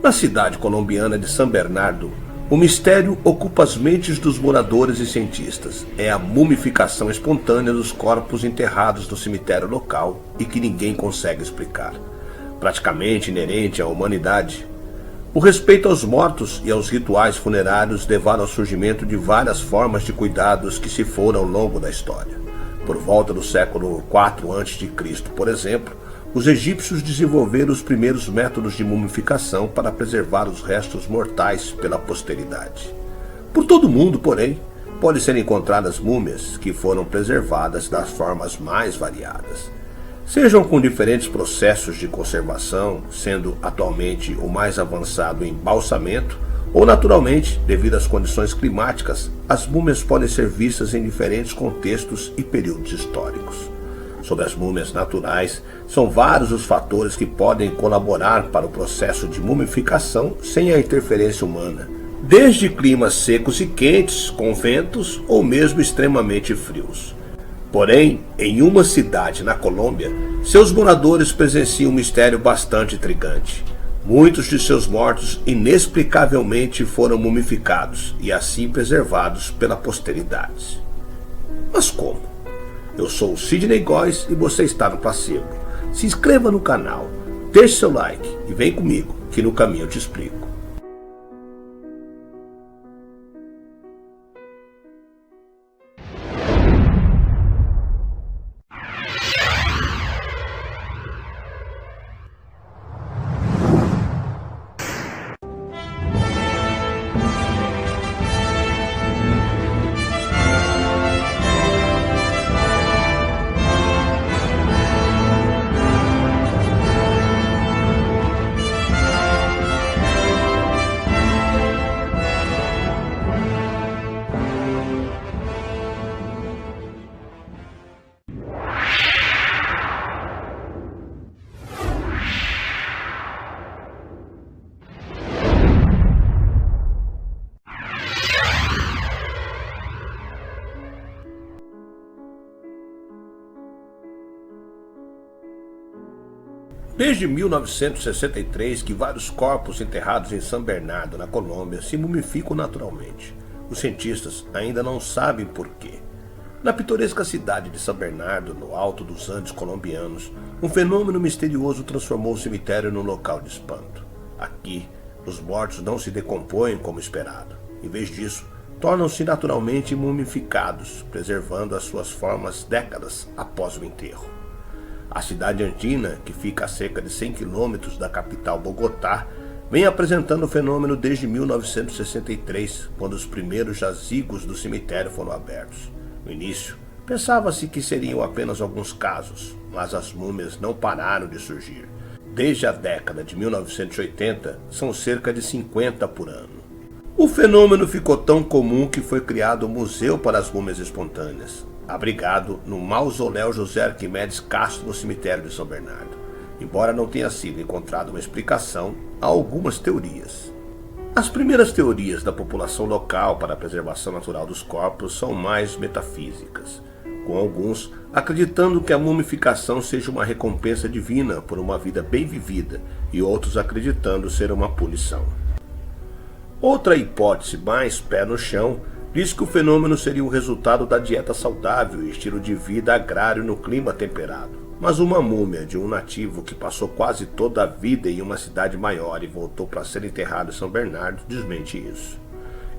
Na cidade colombiana de São Bernardo, o mistério ocupa as mentes dos moradores e cientistas. É a mumificação espontânea dos corpos enterrados no cemitério local e que ninguém consegue explicar. Praticamente inerente à humanidade, o respeito aos mortos e aos rituais funerários levaram ao surgimento de várias formas de cuidados que se foram ao longo da história. Por volta do século IV a.C., por exemplo, os egípcios desenvolveram os primeiros métodos de mumificação para preservar os restos mortais pela posteridade. Por todo o mundo, porém, podem ser encontradas múmias que foram preservadas das formas mais variadas. Sejam com diferentes processos de conservação, sendo atualmente o mais avançado o embalsamento, ou naturalmente, devido às condições climáticas, as múmias podem ser vistas em diferentes contextos e períodos históricos. Sobre as múmias naturais, são vários os fatores que podem colaborar para o processo de mumificação sem a interferência humana, desde climas secos e quentes, com ventos, ou mesmo extremamente frios. Porém, em uma cidade na Colômbia, seus moradores presenciam um mistério bastante intrigante. Muitos de seus mortos inexplicavelmente foram mumificados e assim preservados pela posteridade. Mas como? Eu sou o Sidney Góes e você está no Placebo. Se inscreva no canal, deixe seu like e vem comigo, que no caminho eu te explico. Desde 1963 que vários corpos enterrados em São Bernardo, na Colômbia, se mumificam naturalmente. Os cientistas ainda não sabem por quê. Na pitoresca cidade de São Bernardo, no alto dos Andes colombianos, um fenômeno misterioso transformou o cemitério num local de espanto. Aqui, os mortos não se decompõem como esperado. Em vez disso, tornam-se naturalmente mumificados, preservando as suas formas décadas após o enterro. A cidade andina, que fica a cerca de 100 quilômetros da capital Bogotá, vem apresentando o fenômeno desde 1963, quando os primeiros jazigos do cemitério foram abertos. No início, pensava-se que seriam apenas alguns casos, mas as múmias não pararam de surgir. Desde a década de 1980, são cerca de 50 por ano. O fenômeno ficou tão comum que foi criado o Museu para as Múmias Espontâneas, abrigado no Mausoléu José Arquimedes Castro, no cemitério de São Bernardo. Embora não tenha sido encontrada uma explicação, há algumas teorias. As primeiras teorias da população local para a preservação natural dos corpos são mais metafísicas, com alguns acreditando que a mumificação seja uma recompensa divina por uma vida bem vivida e outros acreditando ser uma punição. Outra hipótese mais pé no chão diz que o fenômeno seria o resultado da dieta saudável e estilo de vida agrário no clima temperado. Mas uma múmia de um nativo que passou quase toda a vida em uma cidade maior e voltou para ser enterrado em São Bernardo desmente isso.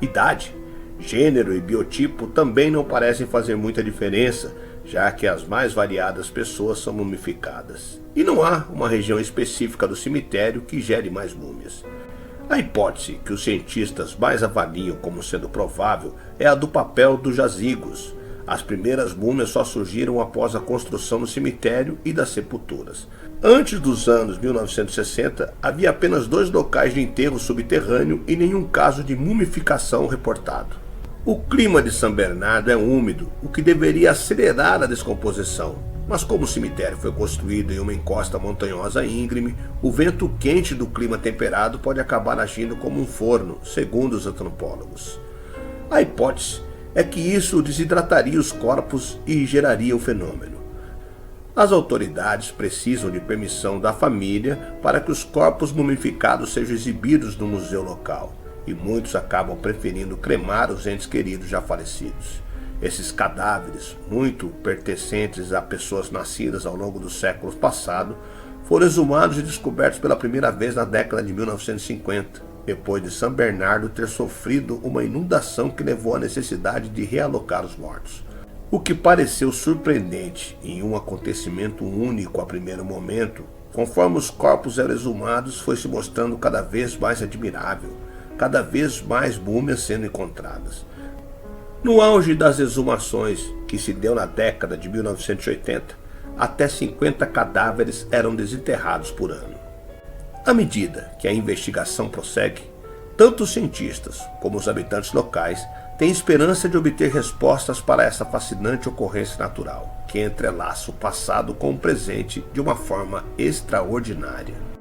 Idade, gênero e biotipo também não parecem fazer muita diferença, já que as mais variadas pessoas são mumificadas. E não há uma região específica do cemitério que gere mais múmias. A hipótese que os cientistas mais avaliam como sendo provável é a do papel dos jazigos. As primeiras múmias só surgiram após a construção do cemitério e das sepulturas. Antes dos anos 1960, havia apenas 2 locais de enterro subterrâneo e nenhum caso de mumificação reportado. O clima de São Bernardo é úmido, o que deveria acelerar a descomposição. Mas como o cemitério foi construído em uma encosta montanhosa íngreme, o vento quente do clima temperado pode acabar agindo como um forno, segundo os antropólogos. A hipótese é que isso desidrataria os corpos e geraria o fenômeno. As autoridades precisam de permissão da família para que os corpos mumificados sejam exibidos no museu local, e muitos acabam preferindo cremar os entes queridos já falecidos. Esses cadáveres, muito pertencentes a pessoas nascidas ao longo dos séculos passados, foram exumados e descobertos pela primeira vez na década de 1950, depois de São Bernardo ter sofrido uma inundação que levou à necessidade de realocar os mortos. O que pareceu surpreendente em um acontecimento único a primeiro momento, conforme os corpos eram exumados, foi se mostrando cada vez mais admirável, cada vez mais múmias sendo encontradas. No auge das exumações, que se deu na década de 1980, até 50 cadáveres eram desenterrados por ano. À medida que a investigação prossegue, tanto os cientistas como os habitantes locais têm esperança de obter respostas para essa fascinante ocorrência natural, que entrelaça o passado com o presente de uma forma extraordinária.